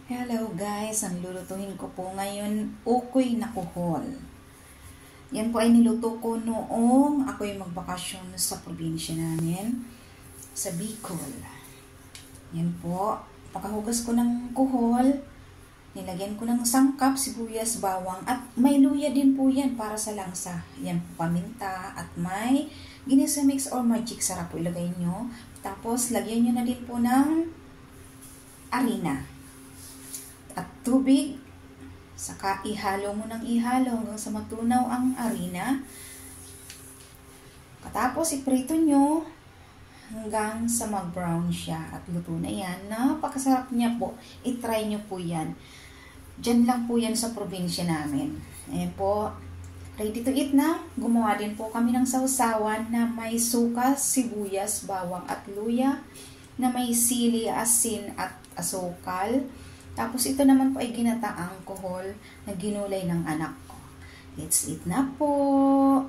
Hello guys, ang lulutuin ko po ngayon, ukoy na kuhol. Yan po ay niluto ko noong ako'y magbakasyon sa probinsya namin, sa Bicol. Yan po, pagkahugas ko ng kuhol, nilagyan ko ng sangkap, sibuyas, bawang, at may luya din po yan para sa langsa. Yan po, paminta, at may ginisa mix or magic sarap po ilagay nyo. Tapos, lagyan nyo na din po ng harina at tubig, saka ihalo mo ng ihalo hanggang sa matunaw ang harina. Katapos iprito nyo hanggang sa mag-brown siya at luto na yan. Napakasarap niya po, itry nyo po yan. Diyan lang po yan sa probinsya namin. Ayan po, ready to eat na. Gumawa din po kami ng sausawan na may suka, sibuyas, bawang at luya, na may sili, asin at asukal. Tapos ito naman po ay ginataang kuhol na ginulay ng anak ko. Let's eat na po!